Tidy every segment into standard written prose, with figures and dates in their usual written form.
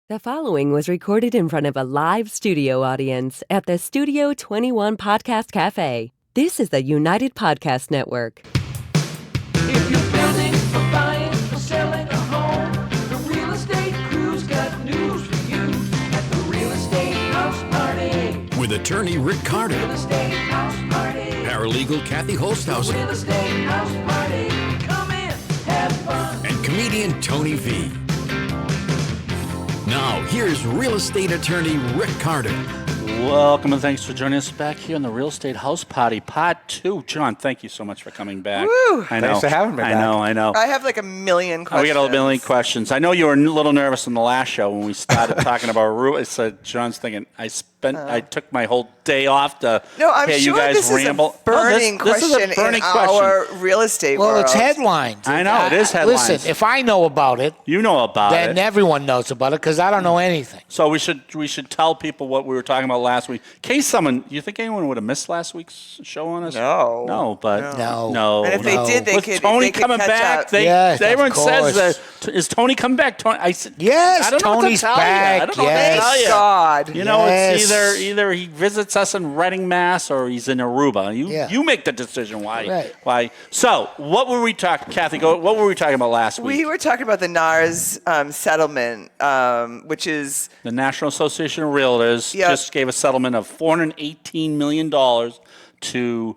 The following was recorded in front of a live studio audience at the Studio 21 Podcast Café. This is the United Podcast Network. If you're building or buying or selling a home, the Real Estate Crew's got news for you at the Real Estate House Party. With attorney Rick Carter, Real Estate House Party. paralegal Kathy Holtshouser, Real Estate House Party. Come in, have fun. and comedian Tony V. Now, here's real estate attorney Rick Carter. Welcome and thanks for joining us back here on the Real Estate House Party, Part 2. John, thank you so much for coming back. Woo! I know. Thanks for having me back. I know. I have like a million questions. We got a million questions. I know you were a little nervous in the last show when we started talking about real estate. John's thinking, I took my whole day off to No, I'm hear sure you guys this ramble. is a burning this is question a burning in question. our real estate Well, world. it's headlines. I know, it is headlines. Listen, if I know about it, You know about then it. everyone knows about it because I don't know anything. So we should tell people what we were talking about last week. In case you think anyone would have missed last week's show on us? No. No, but No. And if they did, they With could Tony they could coming catch back, up. Yes, everyone of says course. that. Is Tony coming back? Tony, I said, Yes, I don't know Tony's what to tell back, You. I don't know what to yes. tell you. God. You know, Yes. it's either he visits us in Reading, Mass, or he's in Aruba. You make the decision why. Right. Why? So, what were we talking, Kathy? What were we talking about last week? We were talking about the NAR's settlement, which is The National Association of Realtors Yep. just gave a settlement of $418 million to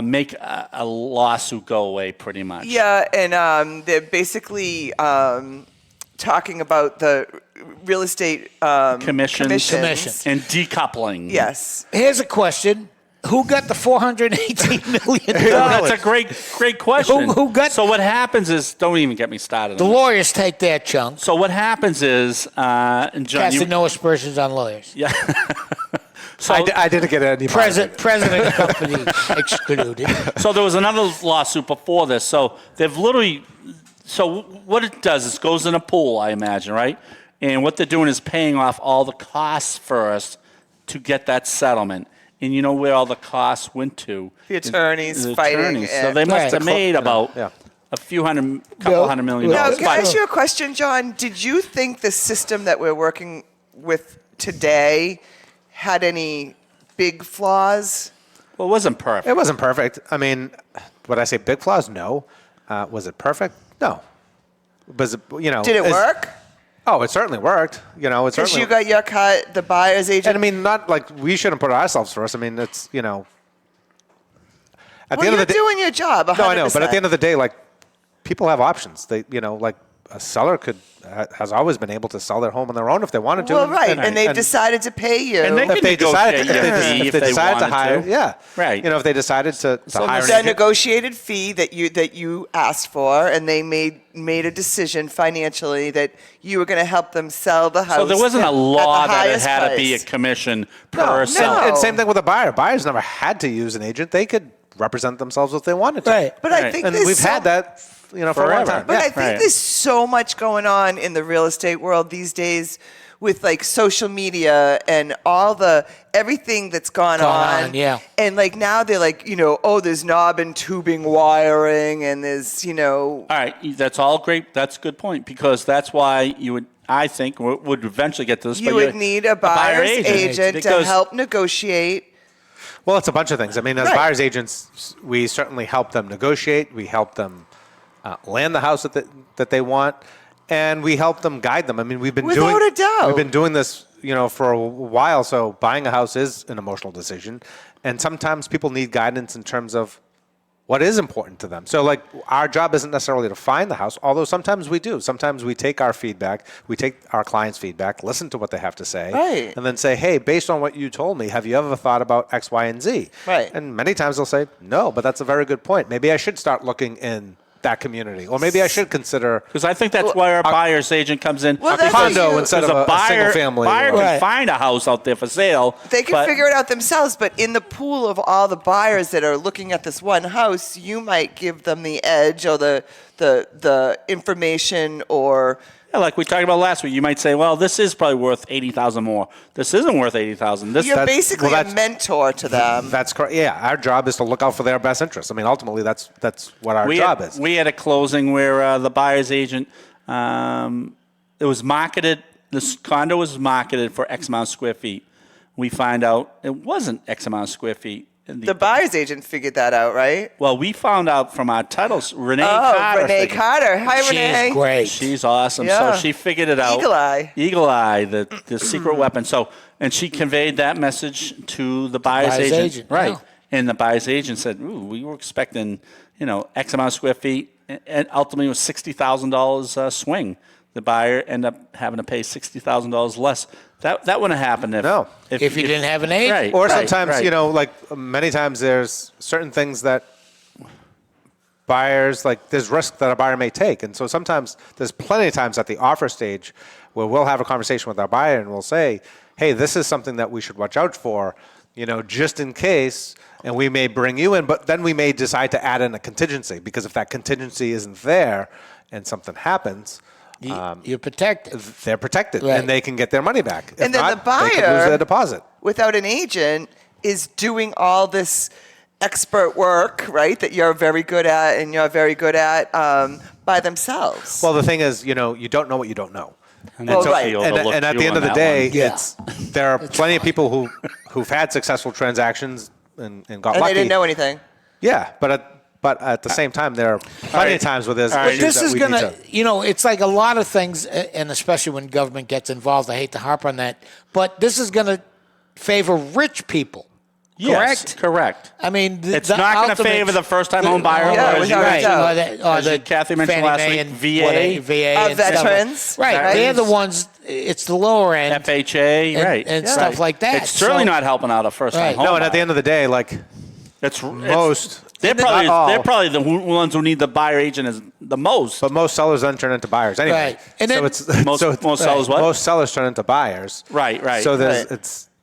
make a lawsuit go away, pretty much. and they're basically talking about the real estate Commissions. And decoupling. Yes. Here's a question. Who got the $418 million? That's a great question. Who got- So what happens is, don't even get me started. The on this. lawyers take their chunk. So what happens is, and John, Casting no aspersions on lawyers. yeah. So, I didn't get any President company excluded. so there was another lawsuit before this. So they've literally. So what it does is goes in a pool, I imagine, right? And what they're doing is paying off all the costs first to get that settlement. And you know where all the costs went to? The attorneys The fighting. attorneys. So they must Right. have made about a couple $100 million. Now, can I But- ask you a question, John? Did you think the system that we're working with today had any big flaws? Well, it wasn't perfect. It wasn't perfect. I mean, would I say big flaws? No. Was it perfect? No. Was it, Did it work? Oh, it certainly worked. It Because certainly. you got your cut, the buyer's agent. And I mean, not like we shouldn't put ourselves first. I mean, it's At well, the end you're of the day, doing your job. 100%. no, I know. But at the end of the day, like people have options. They, like a seller has always been able to sell their home on their own if they wanted to. Well, right, and they've decided to pay you. And they If they decided, negotiate if they decided to wanted hire, to. yeah, Right. If they decided to hire, the negotiated fee that you asked for, and they made a decision financially that you were going to help them sell the house. So there wasn't a law at the that it highest had to be a price. commission per seller. And same thing with a buyer. Buyers never had to use an agent. They could represent themselves if they wanted to. Right. But I Right. think And there's we've had that, for a long Forever. time. But Yeah. I think Right. there's so much going on in the real estate world these days with like social media and everything that's gone on. Yeah. And like now they're like, there's knob and tubing wiring and there's, All right, that's all great. That's a good point because that's why you would, I think, would eventually get to this. you but would need a buyer's agent to because- help negotiate. Well, it's a bunch of things. I mean, as Right. buyer's agents, we certainly help them negotiate. We help them land the house that they want, and we help them guide them. I mean, we've been Without a doubt. We've been doing this, for a while. So buying a house is an emotional decision, and sometimes people need guidance in terms of what is important to them. So, like, our job isn't necessarily to find the house, although sometimes we do. Sometimes we take our feedback, we take our clients' feedback, listen to what they have to say, Right. and then say, hey, based on what you told me, have you ever thought about X, Y, and Z? Right. And many times they'll say, no, but that's a very good point. Maybe I should start looking in that community, or maybe I should consider Because I think that's why our buyer's agent comes in. Well, a that's condo you- instead of Because a single family. buyer or- can find a house out there for sale. They can but- figure it out themselves, but in the pool of all the buyers that are looking at this one house, you might give them the edge or the information or Yeah, like we talked about last week, you might say, well, this is probably worth $80,000 more. This isn't worth $80,000. This you're basically well, a mentor to them. That's correct. Yeah, our job is to look out for their best interests. I mean, ultimately, that's what our job is. We had a closing where the buyer's agent, it was marketed this condo was marketed for X amount of square feet. We find out it wasn't X amount of square feet. The buyer's agent figured that out, right? Well, we found out from our titles, Renee Carter. Renee figured- Carter. Hi, Renee. She's great. She's awesome. Yeah. So she figured it out. Eagle Eye. The secret weapon. So, and she conveyed that message to the buyer's agent. Right. yeah. And the buyer's agent said, ooh, we were expecting, X amount of square feet. And ultimately it was $60,000 swing. The buyer ended up having to pay $60,000 less. That wouldn't happen if you didn't have an agent. Right, Or right, sometimes, right. many times there's certain things that buyers, there's risk that a buyer may take. And so sometimes there's plenty of times at the offer stage where we'll have a conversation with our buyer and we'll say, hey, this is something that we should watch out for, just in case, and we may bring you in, but then we may decide to add in a contingency, because if that contingency isn't there and something happens, You're protected. they're protected Right. and they can get their money back. If And then not, the they could lose buyer- their deposit. Without an agent, is doing all this expert work, right, that you're very good at and you're very good at by themselves. Well, the thing is, you don't know what you don't know. And Well, that's right. okay, And, overlooked and at you the end on of the that day, one. Yeah. there are plenty of people who've had successful transactions and got and lucky. they didn't know anything. Yeah, but at the same time, there are plenty of times where there's All right. issues This that is we going need to, it's like a lot of things, and especially when government gets involved, I hate to harp on that, but this is going to favor rich people. Yes, correct. I mean, It's not going to favor the first-time home buyer. Yeah, or as without you- a right. doubt. Or the Kathy mentioned Fannie last Mae week, and VA. VA and stuff like- Veterans. Right. Veterans. They're the ones, it's the lower end. FHA, and, right. and Yeah. stuff like that. It's certainly So- not helping out a first-time Right. home No, and at the buyer. end of the day, It's most, They're not all. probably the ones who need the buyer agent is the most. but most sellers then turn into buyers anyway. Right. And then- Most sellers what? Most sellers turn into buyers. Right. So Right.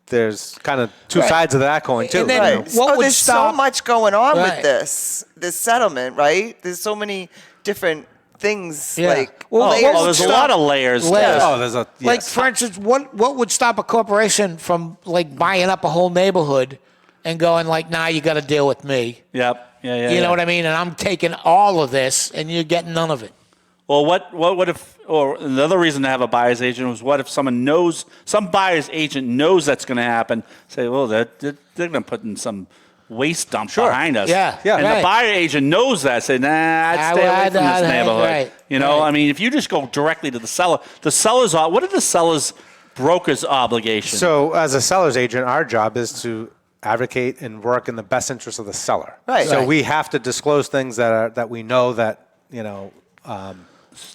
there's kind of two Right. sides of that coin too. And then- you know? Right. What would there's stop- so much going on Right. with this settlement, right? There's so many different things Yeah. like Well, layers. what would there's a stop- lot of layers. Layers. Oh, there's a Like, yes. for instance, what would stop a corporation from, buying up a whole neighborhood and going, nah, you got to deal with me. Yep. Yeah. You know what I mean? And I'm taking all of this, and you're getting none of it. Well, what if, or another reason to have a buyer's agent was what if some buyer's agent knows that's going to happen, say, well, they're going to put in some waste dump behind us. Yeah, Yeah. And right. the buyer agent knows that, say, nah, I'd stay away from this I'd- neighborhood. right, I right. mean, if you just go directly to the seller, what are the seller's broker's obligations? So as a seller's agent, our job is to advocate and work in the best interest of the seller. Right. So Right. we have to disclose things that we know that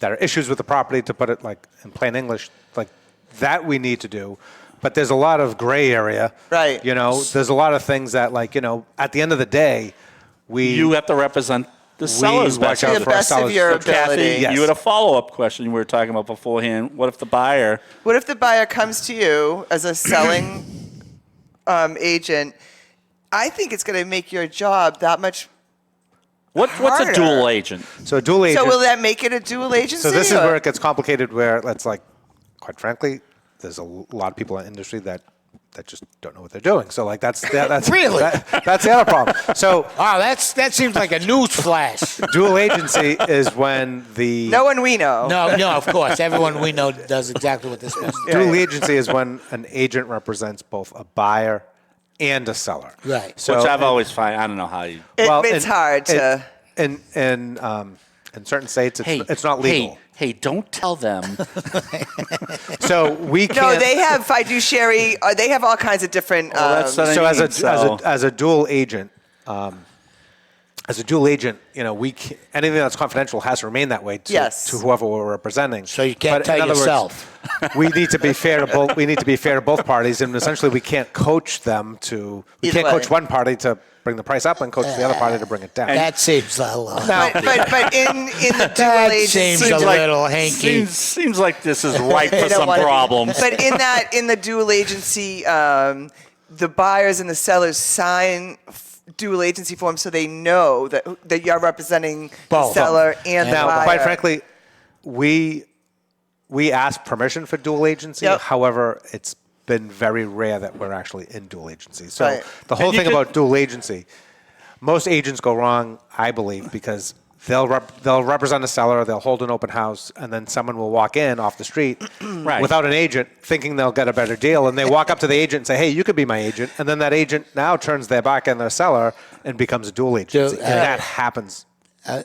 that are issues with the property, to put it in plain English, that we need to do. But there's a lot of gray area. Right. There's a lot of things that at the end of the day, you have to represent the seller's watch best out the interest. for our best of sellers. your So, Kathy, ability. Yes. you had a follow-up question we were talking about beforehand. What if the buyer... What if the buyer comes to you as a selling agent? I think it's going to make your job that much. What's a Harder. dual agent? So a dual agent. So will that make it a dual agency? So this is or- where it gets complicated, where it's quite frankly, there's a lot of people in the industry that just don't know what they're doing. So that's Really? that's the other problem. So Wow, that seems like a news flash. dual agency is when the No one we know. No, of course. Everyone we know does exactly what this means. dual agency is when an agent represents both a buyer and a seller. Right. So Which I've always find, I don't know how you... It's hard to. in certain states, it's not legal. Hey, don't tell them. So we can't. No, they have fiduciary. They have all kinds of different. that's what I So mean, so- as a dual agent, we anything that's confidential has to remain that way to, Yes. to whoever we're representing. So you can't But in tell other words, yourself. we need to be fair to both. We need to be fair to both parties, and essentially, we can't coach them to. We Either can't way. coach one party to bring the price up and coach the other party to bring it down. That seems a lot. but in the dual That agency. seems a little hanky. Seems like this is ripe They for don't some wanna be- problems. But in the dual agency, the buyers and the sellers sign dual agency forms so they know that you're representing the Both. seller and the Now, buyer. quite frankly, we ask permission for dual agency. Yep. However, it's been very rare that we're actually in dual agency. So Right. the whole And you thing could- about dual agency, most agents go wrong, I believe, because they'll represent a seller, they'll hold an open house, and then someone will walk in off the street Right. without an agent, thinking they'll get a better deal, and they walk up to the agent and say, "Hey, you could be my agent," and then that agent now turns their back on their seller and becomes a dual agent. And that happens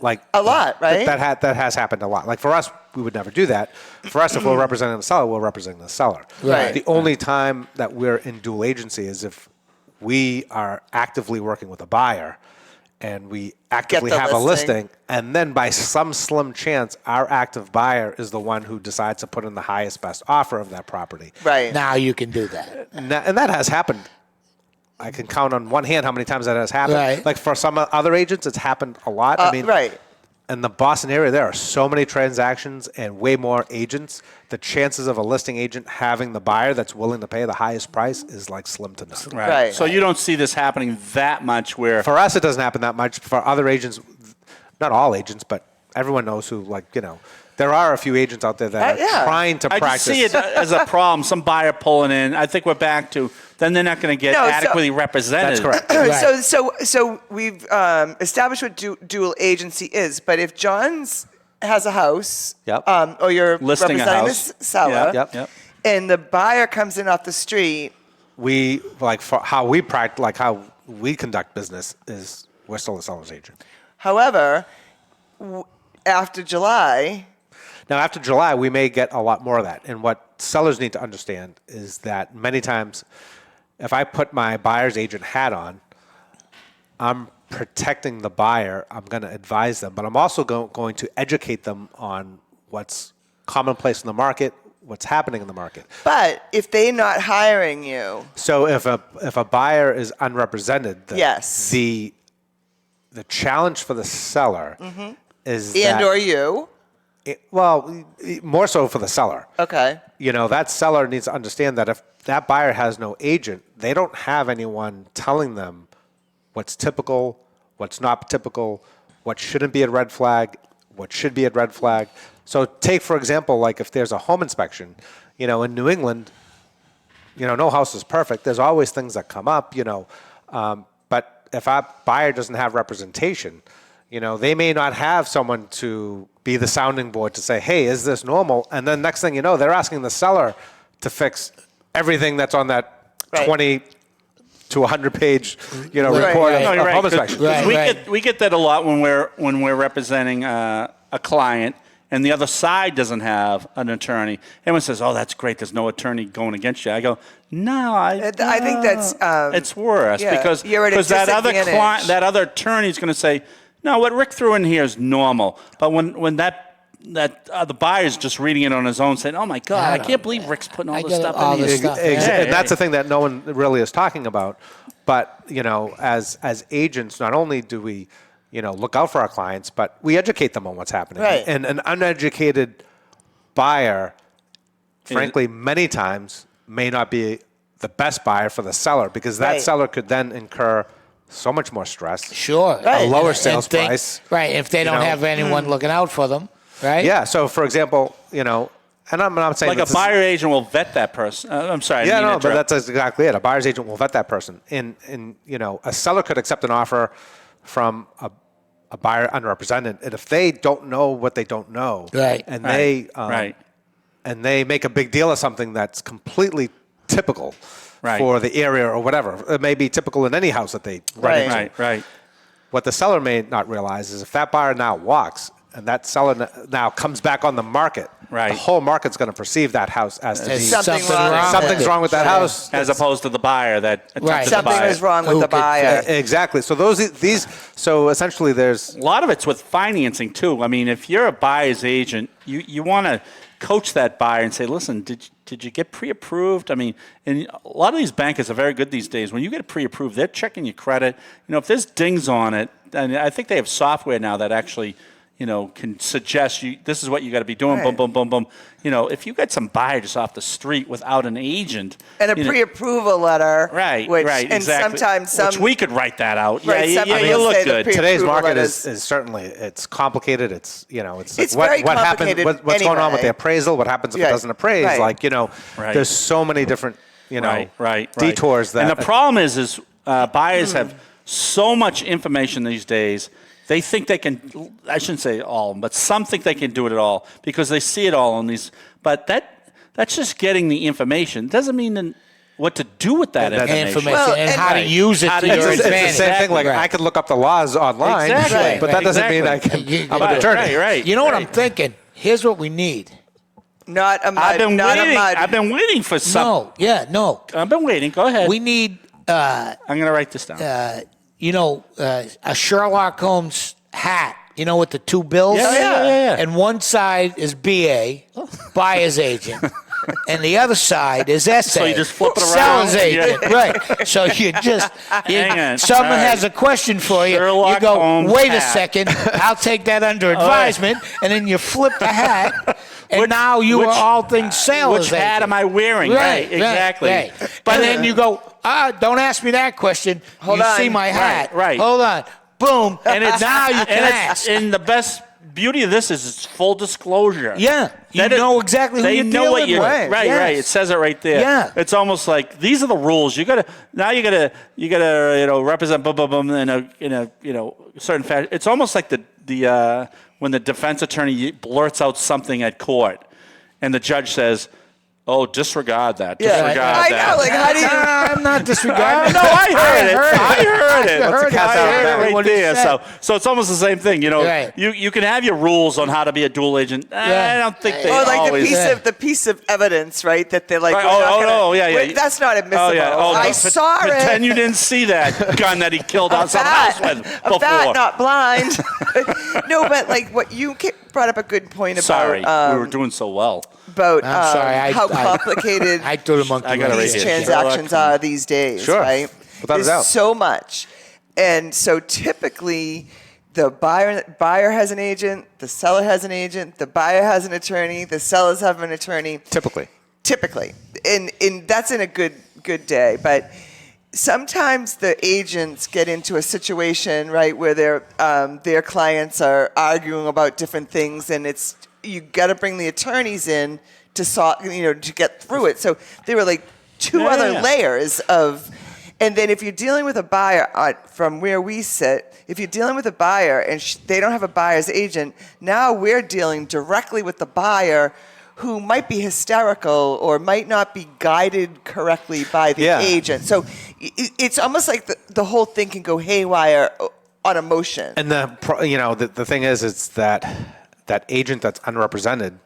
like A lot, right? That has happened a lot. Like for us, we would never do that. For us, if we're representing the seller, we're representing the seller. Right. The only time that we're in dual agency is if we are actively working with a buyer and we actively the have a listing. listing, and then by some slim chance, our active buyer is the one who decides to put in the highest, best offer of that property. Right. Now you can do that. And that has happened. I can count on one hand how many times that has happened. Right. Like for some other agents, it's happened a lot. I mean, right. in the Boston area, there are so many transactions and way more agents. The chances of a listing agent having the buyer that's willing to pay the highest price is like slim to none. Right. So you don't see this happening that much where For us, it doesn't happen that much. For other agents, not all agents, but everyone knows who, like, you know, there are a few agents out there that are yeah. trying to I practice. just see it as a problem. Some buyer pulling in. I think we're back to then they're not going to get No, so- adequately represented. That's correct. Right. So we've established what dual agency is, but if John's has a house, Yep. or you're Listing a representing house. the seller, Yep. and the buyer comes in off the street, We, like, for how we practice, like how we conduct business is we're still a seller's agent. however, after July, Now, after July, we may get a lot more of that. And what sellers need to understand is that many times, if I put my buyer's agent hat on, I'm protecting the buyer. I'm going to advise them, but I'm also going to educate them on what's commonplace in the market, what's happening in the market. but if they're not hiring you, So if a buyer is unrepresented, Yes. the challenge for the seller is that, and or you, more so for the seller. okay, You know, that seller needs to understand that if that buyer has no agent, they don't have anyone telling them what's typical, what's not typical, what shouldn't be a red flag, what should be a red flag. So take, for example, like if there's a home inspection, you know, in New England, you know, no house is perfect. There's always things that come up, you know. But if our buyer doesn't have representation, you know, they may not have someone to be the sounding board to say, hey, is this normal? And then next thing you know, they're asking the seller to fix everything that's on that Right. 20 to 100-page, you know, Right, report right. of, No, you're of home right. 'cause- inspection. 'cause Right. we get that a lot when we're representing a client and the other side doesn't have an attorney. Everyone says, "Oh, that's great. There's no attorney going against you." I go, "No, I think that's, it's worse yeah, because you're at a that other disadvantage. client, that other attorney is going to say, "No, what Rick threw in here is normal." But when the buyer's just reading it on his own, saying, "Oh my God, I can't believe Rick's putting all I this get stuff all in this here." stuff. And that's the thing that no one really is talking about. But, you know, as agents, not only do we, you know, look out for our clients, but we educate them on what's happening. Right. And an uneducated buyer, frankly, many times may not be the best buyer for the seller because that Right. seller could then incur so much more stress. Sure. Right. A lower And sales think- price. Right. If they don't know. have anyone looking out for them, right? Yeah. So, for example, you know, and I'm not saying Like a this is- buyer agent will vet that person. I'm sorry. I Yeah, didn't mean no, to but interrupt. that's exactly it. A buyer's agent will vet that person. And you know, a seller could accept an offer from a buyer unrepresented, and if they don't know what they don't know, Right. and Right. they Right. and they make a big deal of something that's completely typical Right. for the area or whatever. It may be typical in any house that they run Right. into. Right. What the seller may not realize is if that buyer now walks and that seller now comes back on the market, Right. the whole market's going to perceive that house as to be There's Something wrong with something's it. wrong with that Right. house. As opposed to the buyer that attempted Right. to something buy is it. wrong with Who the could buyer. Exactly. So so essentially there's A lot of it's with financing too. I mean, if you're a buyer's agent, you want to coach that buyer and say, listen, did you get pre-approved? I mean, and a lot of these bankers are very good these days. When you get pre-approved, they're checking your credit. You know, if there's dings on it, and I think they have software now that actually, you know, can suggest this is what you got to be doing. Boom, Right. boom, boom, boom. You know, if you get some buyer just off the street without an agent And a you know- pre-approval letter. Right, which, right, And exactly. sometimes Which we could write that out. Right, yeah, some yeah, people you say look the good. today's approval market letters. is certainly it's complicated. It's it's It's like very what happens complicated what's going on with the anyway. appraisal, what happens if Right, it doesn't appraise, right. like Right. there's so many different right. detours that And the problem is buyers have so much information these days, They think they can, I shouldn't say all, but some think they can do it all because they see it all on these. But that's just getting the information. It doesn't mean what to do with that information. Well, and how to right. use it to your It's advantage. the same thing. Like, Right. I could look up the laws online, Exactly. but that doesn't mean I can. I'm an attorney. Right. You know what I'm thinking? Here's what we need. Not a mud. I've been not waiting. a mud. I've been waiting for some. No. I've been waiting. Go ahead. We need, I'm going to write this down. a Sherlock Holmes hat. With the two bills? Yeah. And one side is BA, buyer's agent, and the other side is SA. So you just flip it around? Seller's agent, right. So Hang on. someone All right. has a question for you. Sherlock you go, Holmes wait a hat. second, I'll take that under advisement, and then you flip the hat, and now you are all things seller's Which hat agent. am I wearing? Right, exactly. Right. But then you go, don't ask me that question. Hold you on. see my hat. Right. Hold on. Boom. And it's now you can ask. And the best beauty of this is it's full disclosure. Yeah. You That is- know exactly who they you're know dealing what you're with. right. Yes. Right. It says it right there. Yeah. It's almost like these are the rules. You gotta represent blah blah blah in a certain fashion. It's almost like the when the defense attorney blurts out something at court, and the judge says, "Oh, disregard that. Disregard I that." know. Like, how do you? I'm not disregarding. No, I heard it. I heard it. heard it. I heard it right What he there. said. So it's almost the same thing. Right. You can have your rules on how to be a dual agent. I don't think they Or like always. the piece of evidence, right? That they're like, Right. we're not gonna- Yeah. wait, that's not admissible. Oh, yeah. Oh, I no. saw it. Pretend you didn't see that gun that he killed on someone else with before. A fat, not blind. No, but like what you brought up a good point about. Sorry, we were doing so well. About I'm sorry, how complicated I threw the monkey I got it wrench. right these here. transactions are these days, Sure. right? Without a There's doubt. so much. And so typically the buyer has an agent, the seller has an agent, the buyer has an attorney, the sellers have an attorney. Typically. And that's in a good day. But sometimes the agents get into a situation, right, where their clients are arguing about different things, and you got to bring the attorneys in to solve, to get through it. So there were like two other layers of, and then if you're dealing with a buyer from where we sit, if you're dealing with a buyer and they don't have a buyer's agent, now we're dealing directly with the buyer who might be hysterical or might not be guided correctly by the agent. So it's almost like the whole thing can go haywire on emotion. And the thing is, it's that agent that's unrepresented,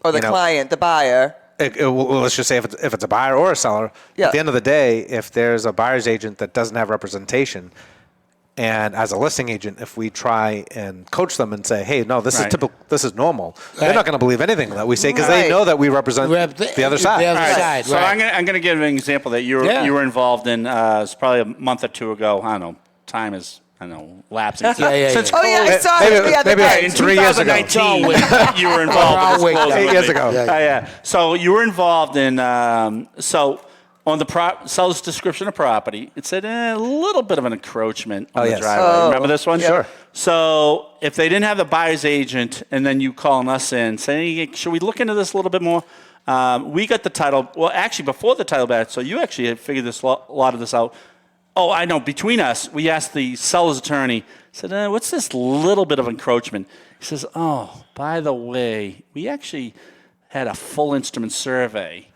Or the client, the buyer. well, let's just say if it's a buyer or a seller, Yeah. at the end of the day, if there's a buyer's agent that doesn't have representation, and as a listing agent, if we try and coach them and say, "Hey, no, this is typical, this is normal," they're not going to believe anything that we say because they know that we represent the other side. The other All right, side, so right. I'm gonna give an example that you were involved in. It's probably a month or two ago. I don't know. Time is lapsing. Yeah. Since Oh, yeah, I saw it the other maybe day. in 3 years ago. 2019, you were involved. We're in all this 8 years ago. Yeah. So you were involved in. On the seller's description of property, it said a little bit of an encroachment on the yes. driveway. Remember this one? Sure. So if they didn't have the buyer's agent, and then you calling us in saying, hey, should we look into this a little bit more? We got the title. Well, actually, before the title back, so you actually had figured a lot of this out. Oh, I know. Between us, we asked the seller's attorney, said, what's this little bit of encroachment? He says, oh, by the way, we actually had a full instrument survey.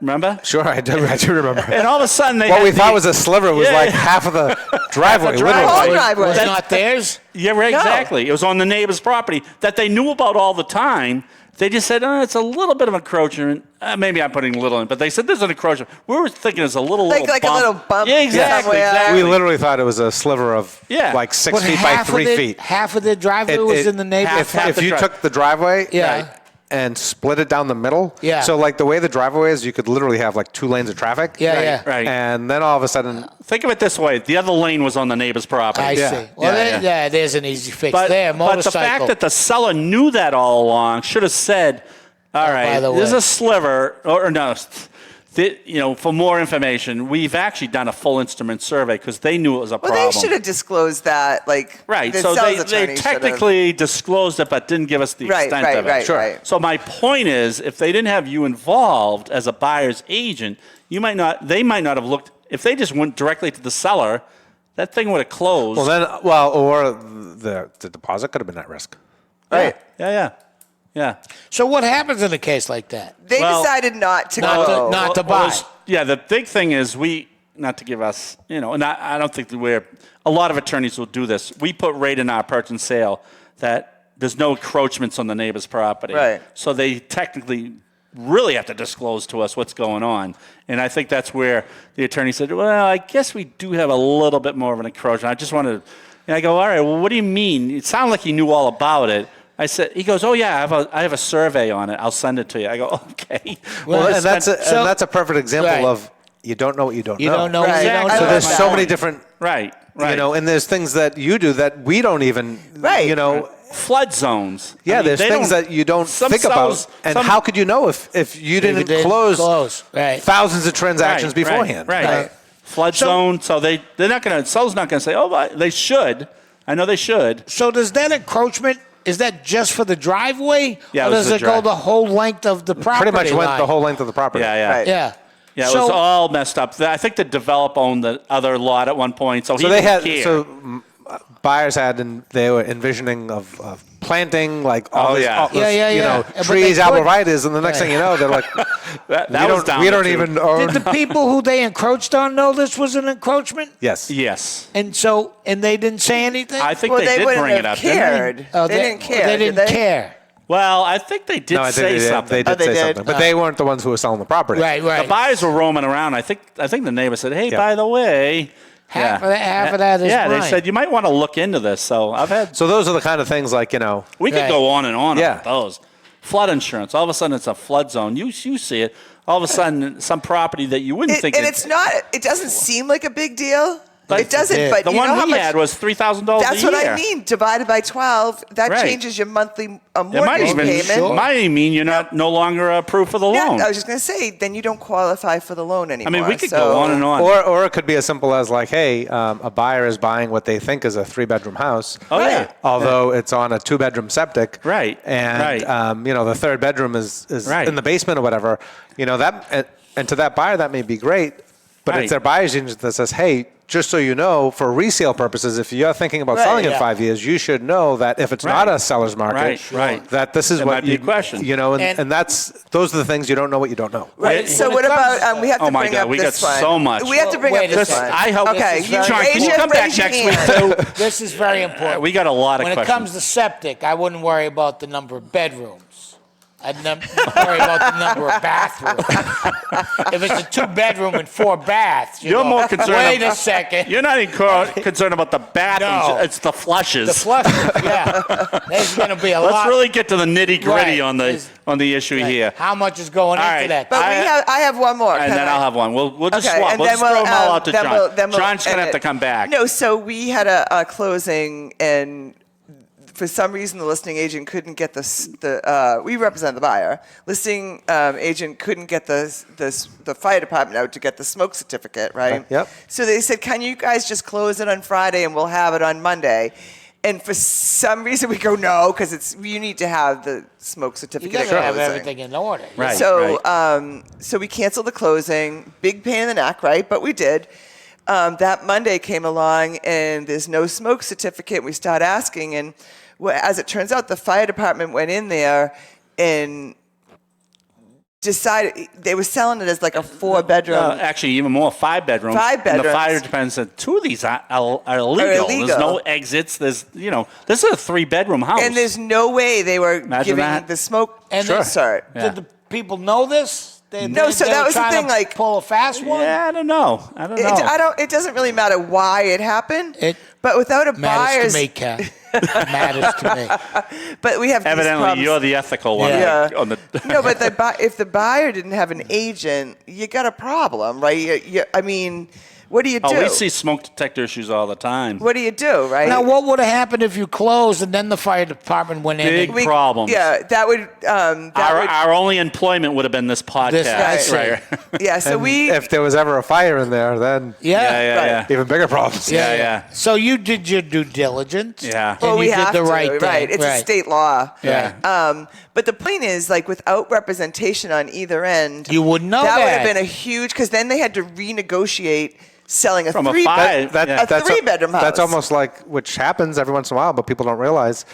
Remember? Sure, I do remember. And all of a sudden, they What had we thought was a sliver was like half of the driveway. driveway. The whole Literally. driveway. Was not theirs? Yeah, right, No. exactly. It was on the neighbor's property that they knew about all the time. They just said, it's a little bit of encroachment. Maybe I'm putting a little in, but they said there's an encroachment. We were thinking it's a little Like bump. a little bump Yeah, exactly. somewhere. exactly. We literally thought it was a sliver of like 6 feet by 3 feet. Half of the driveway was in the neighborhood. half If the you drive- took the driveway Yeah. and split it down the middle, Yeah. so like the way the driveway is, you could literally have like 2 lanes of traffic. Yeah. Right. And then all of a sudden, Think of it this way: the other lane was on the neighbor's property. I see. Well, there's an easy fix there. But Motorcycle. the fact that the seller knew that all along should have said, "All right, the there's way. a sliver," or no. For more information, we've actually done a full instrument survey because they knew it was a Well, problem. they should have disclosed that. Like, Right, the so sales they attorney should have. technically disclosed it, but didn't give us the Right, extent right, of it. right, right. So my point is, if they didn't have you involved as a buyer's agent, they might not have looked. If they just went directly to the seller, that thing would have closed. Or the deposit could have been at risk. Right. Yeah. So what happens in a case like that? They decided not to Not go. to- not to buy. The big thing is not to give us, and I don't think that a lot of attorneys will do this. We put right in our purchase and sale that there's no encroachments on the neighbor's property. Right. So they technically really have to disclose to us what's going on. And I think that's where the attorney said, well, I guess we do have a little bit more of an encroachment. I just wanted to, and I go, all right, well, what do you mean? It sounded like he knew all about it. He goes, oh yeah, I have a survey on it. I'll send it to you. I go, okay. And that's a perfect example of you don't know what you don't know. You don't know. Right. You don't I So know. love there's that. so many different, Right. and there's things that you do that we don't even, Flood zones. Yeah, there's they things don't- that you don't some think cells- about. And some- how could you know if you didn't didn't close right. thousands of transactions Right, beforehand? Right. Flood zone. So they're not going to. Sell's not going to say, oh, but they should. I know they should. So does that encroachment? Is that just for the driveway? Yeah, or it was does the it go drive. the whole length of the property? Pretty much went line? the whole length of the property. Yeah. Right. Yeah. Yeah, it So- was all messed up. I think the developer owned the other lot at one point, so he So they didn't had care. buyers had, and they were envisioning of planting like all these, yeah. all those, Yeah. But trees, they couldn't. arborvitaes, and the next thing you know, they're like, that we was down we the don't tube. even own. Did the people who they encroached on know this was an encroachment? Yes. Yes, And they didn't say anything? I think Well, they they did wouldn't bring it have up. Didn't cared. Oh, They didn't care. They did didn't they? care. Well, I think they did No, I think say something. They did Oh, they say did? something, but they weren't the ones who were selling the property. Right. The buyers were roaming around. I think the neighbor said, "Hey, by the way, Half of that is yeah." mine. They said you might want to look into this. So I've had. So those are the kind of things like We could Right. go on and on Yeah. about those. Flood insurance. All of a sudden, it's a flood zone. You see it. All of a sudden, some property that you wouldn't think. And it's not. It doesn't seem like a big deal. But it doesn't. it But the you know one how we much. had was $3,000 a That's year. what I mean. Divided by 12, that Right. changes your monthly It might mortgage even payment. might even mean you're no longer approved for the Yeah, loan. I was just going to say, then you don't qualify for the loan I anymore. mean, we could so, go on and on. Or it could be as simple as like, hey, a buyer is buying what they think is a 3-bedroom house. Oh, yeah. Although it's on a 2-bedroom septic. Right, And right. the third bedroom is Right. in the basement or whatever. That and to that buyer that may be great, but Right. it's their buyer's agent that says, hey, just so you know, for resale purposes, if you're thinking about Right, selling in yeah. 5 years, you should know that if it's not Right. a seller's market, Right. that this is There what might be a question. And those are the things you don't know what you don't know. Right. When So it what comes- about, we have to Oh, my bring God, up we this got one. so much. We have to bring Wait up a this second. one. I hope. Okay. This is very- John, can you raise come your- back raise your next week hand. too? This is very important. We got a lot of When questions. it comes to septic, I wouldn't worry about the number of bedrooms. I'd worry about the number of bathrooms. If it's a 2-bedroom and 4 baths, You're go, more concerned Wait about- a second. You're not even concerned about the bathrooms. No. It's the flushes. The flushes, yeah. There's going to be a lot. Let's really get to the nitty gritty Right. on the issue Right. here. How much is going All into right. that? But I have one more. And Can then I? I'll have one. We'll just Okay, swap. and We'll then just throw them all out to then John. then John's going to end have to it. come back. No, so we had a closing, and for some reason the listing agent couldn't get we represent the buyer. Listing agent couldn't get the fire department out to get the smoke certificate, right? Yep. So they said, can you guys just close it on Friday and we'll have it on Monday? And for some reason we go, no, because you need to have the smoke You certificate got at to have closing. everything in order. Right. So, so we canceled the closing. Big pain in the neck, right? But we did. That Monday came along, and there's no smoke certificate. We start asking, and as it turns out, the fire department went in there and decided they were selling it as like a 4-bedroom. Actually, even more, 5-bedroom. 5 And the bedrooms. fire department said 2 of these are illegal. There's illegal. no exits. This is a 3-bedroom house. And there's no way they were Imagine giving that. the smoke And cert. Yeah. Did the people know this? No, so that were was the trying thing, to like- pull a fast one. Yeah, I don't know. It doesn't really matter why it happened. It but without a Matters buyer's, to me, Kat. Matters to me. but we have these Evidently, problems. you're the ethical one. Yeah. On the No, but if the buyer didn't have an agent, you got a problem, right? I mean, what do you do? Oh, we see smoke detector issues all the time. What do you do, right? Now, what would have happened if you closed and then the fire department went in? Big and, We- problems. Yeah, that would. Our only employment would have been this podcast. This- right. Yeah, so And we. if there was ever a fire in there, then Yeah. even bigger problems. Yeah. So you did your due diligence. Yeah. And Well, we you have did the to, right thing. right? It's a state law. Yeah. But the point is, like, without representation on either end, You wouldn't know that would that. have been a huge, because then they had to renegotiate selling a From a three five, a three-bedroom house. That's almost like, which happens every once in a while, but people don't realize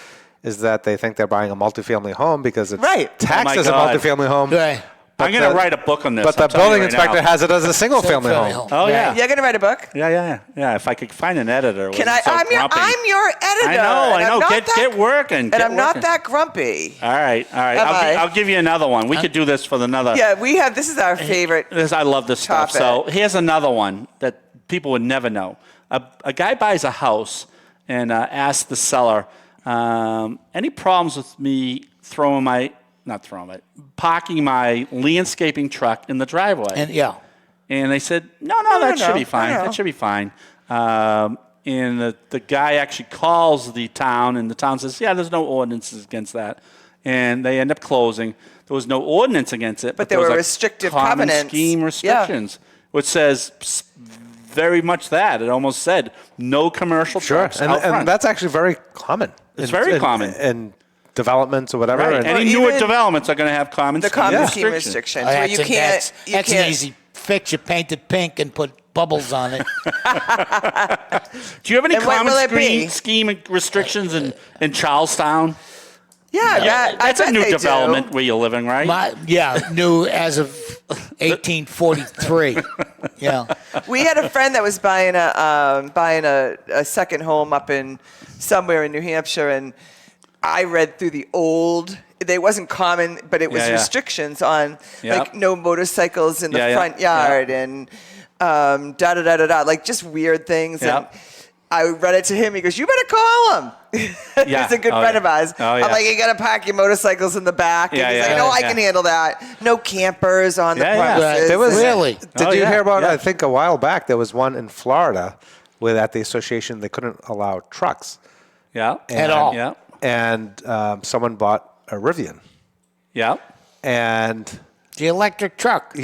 is that they think they're buying a multifamily home because it's taxed as a God. multifamily home. Right. I'm going to write a book on this. But I'm the telling you building right inspector now. has it as a single-family home. Oh, yeah. You're going to write a book? Yeah. If I could find an editor. Can I? So I'm your editor. I know. and Get working. And I'm not that grumpy. All right. Am I? I'll give you another one. We could do this for another. Yeah, we have. This is our favorite. I love this stuff. Topic. So here's another one that people would never know. A guy buys a house and asks the seller, any problems with me parking my landscaping truck in the driveway? And they said, no, that should be fine. That should be fine. And the guy actually calls the town, and the town says, yeah, there's no ordinances against that. And they end up closing. There was no ordinance against it, But there was were a restrictive common covenants. scheme restrictions, which says very much that. It almost said no commercial trucks out front. And that's actually very common. It's very common. In developments or whatever. Right. And Any Well, newer even developents are going to have common scheme scheme restrictions. restrictions where you can't. That's an easy fix. You paint it pink and put bubbles on it. Do you have any And what common will it be? scheme restrictions in Charlestown? Yeah, That's I a bet new they development do. where you're living, right? New as of 1843. Yeah. We had a friend that was buying a second home up in somewhere in New Hampshire, and I read through the old. They wasn't common, but it was restrictions on like no motorcycles in the front yard and like just weird things. And I read it to him. He goes, "You better call him." He's a good friend of ours. I'm like, "You gotta park your motorcycles in the back." And he's like, "No, I can handle that. No campers on the premises." There was Really? Did you hear about? I think a while back there was one in Florida where at the association they couldn't allow trucks. At all. Yeah. And someone bought a Rivian. Yeah. And The electric truck.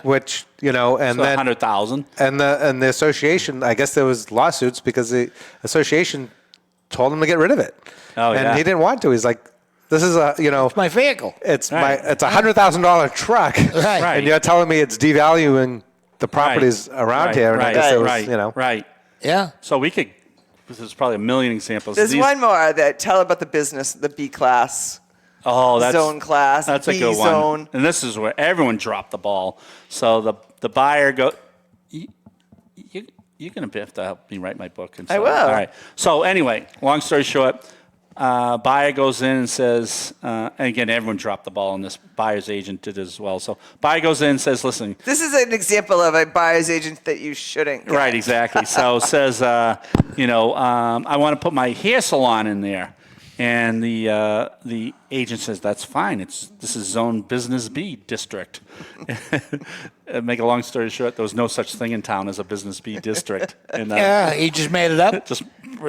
which and then 100,000. and the association, I guess there was lawsuits because the association told him to get rid of it. And he didn't want to. He's like, this is It's my vehicle. it's a $100,000 truck, Right. and you're telling me it's devaluing the properties around here. And I guess it was, Right. Yeah. So we could. There's probably a million examples. There's one more that tell about the business, the B class. That's zone class, That's a B good zone. one. And this is where everyone dropped the ball. So the buyer you're going to have to help me write my book. And I will. All right. So anyway, long story short, buyer goes in and says, and again, everyone dropped the ball, and this buyer's agent did as well. So buyer goes in and says, listen. This is an example of a buyer's agent that you shouldn't get. Right, exactly. So says, I want to put my hair salon in there. And the agent says, that's fine. This is Zone Business B district. Make a long story short, there was no such thing in town as a Business B district. And, He just made it up. just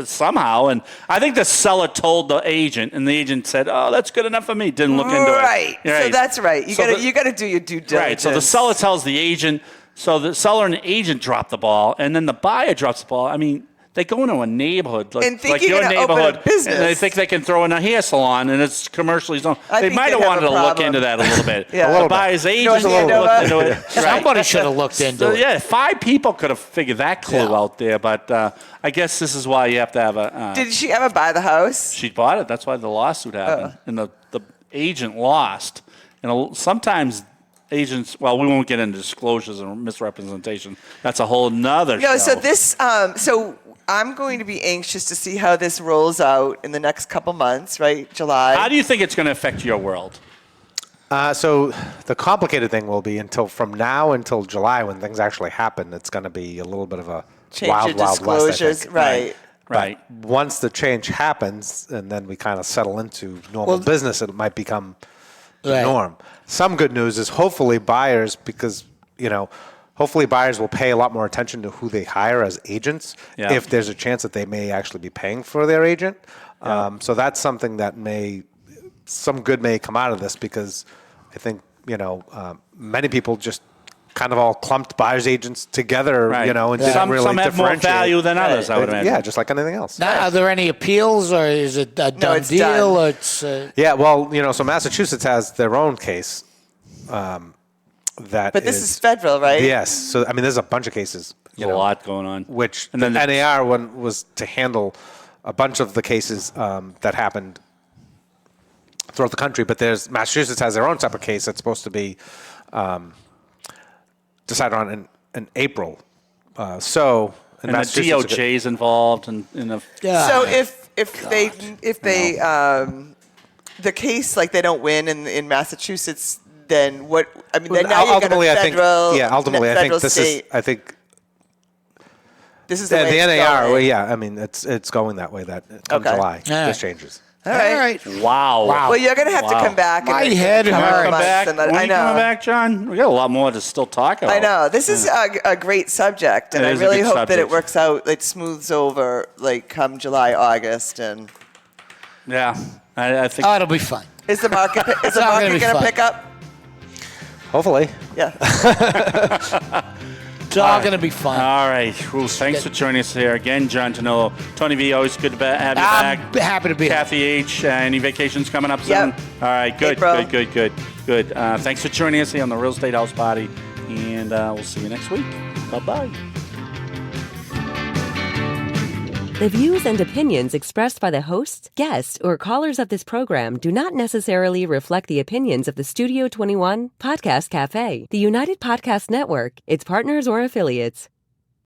somehow. And I think the seller told the agent, and the agent said, oh, that's good enough for me. Didn't look into it. Right. So that's right. You gotta do your due diligence. Right. So the seller tells the agent. So the seller and the agent drop the ball, and then the buyer drops the ball. I mean, they go into a neighborhood And think like you're your gonna open a neighborhood, business. and they think they can throw in a hair salon, and it's commercially zoned. I They think might have they'd have wanted a to look problem. into that a little bit. Yeah. A The little buyer's agent North looked Andover. into it. Right. Somebody should have looked into So, it. yeah, 5 people could have figured that clue Yeah. out there, but I guess this is why you have to have a. Did she ever buy the house? She bought it. That's why the lawsuit happened, and the agent lost. And sometimes agents. Well, we won't get into disclosures and misrepresentation. That's a whole nother show. No. So this. So I'm going to be anxious to see how this rolls out in the next couple months. Right, July. How do you think it's going to affect your world? So the complicated thing will be from now until July when things actually happen. It's going to be a little bit of a Change wild, your wild west. I disclosures. think. Right. Right. Once the change happens, and then we kind of settle into normal business, it might become the norm. Some good news is hopefully buyers, because hopefully buyers will pay a lot more attention to who they hire as agents if there's a chance that they may actually be paying for their agent. So that's something that some good may come out of this, because I think, many people just kind of all clumped buyers agents together, Right. And didn't Some really have more differentiate. value than others, I would imagine. Yeah, just like anything else. Now, are there any appeals, or is it a done it's deal? done. Or it's Yeah, well, so Massachusetts has their own case, that But this is federal, right? Yes. So, I mean, there's a bunch of cases. There's a lot going on. Which And the then NAR one was to handle a bunch of the cases that happened throughout the country. But Massachusetts has their own separate case that's supposed to be decided on in April. And the DOJ is involved in the. So if they the case, like, they don't win in Massachusetts, then what? I mean, then now you're going to federal. Ultimately, I think this state. is. I think this is the the way it's NAR. going. Well, yeah, I mean, it's going that way. That come Okay. July, Yeah. this changes. All right. Wow. Well, you're going to have to come back. My in head a couple hurts. of Come months back. and When I are you know. coming back, John? We got a lot more to still talk about. I know. This is a great subject, and It I is a really good hope that it subject. works out, it smooths over, like, come July, August. And Yeah, I think. Oh, it'll be fun. is the market all gonna be going to fun. pick up? Hopefully. Yeah. It's all going to be fun. All right. Well, thanks for joining us here again, John Ternullo. Tony V, always good to have you I'm back. happy to be here. Kathy H, any vacations coming up soon? Yep. All right. Good. April. Good. Thanks for joining us here on the Real Estate House Party, and we'll see you next week. Bye-bye. The views and opinions expressed by the hosts, guests, or callers of this program do not necessarily reflect the opinions of the Studio 21 Podcast Café, the United Podcast Network, its partners, or affiliates.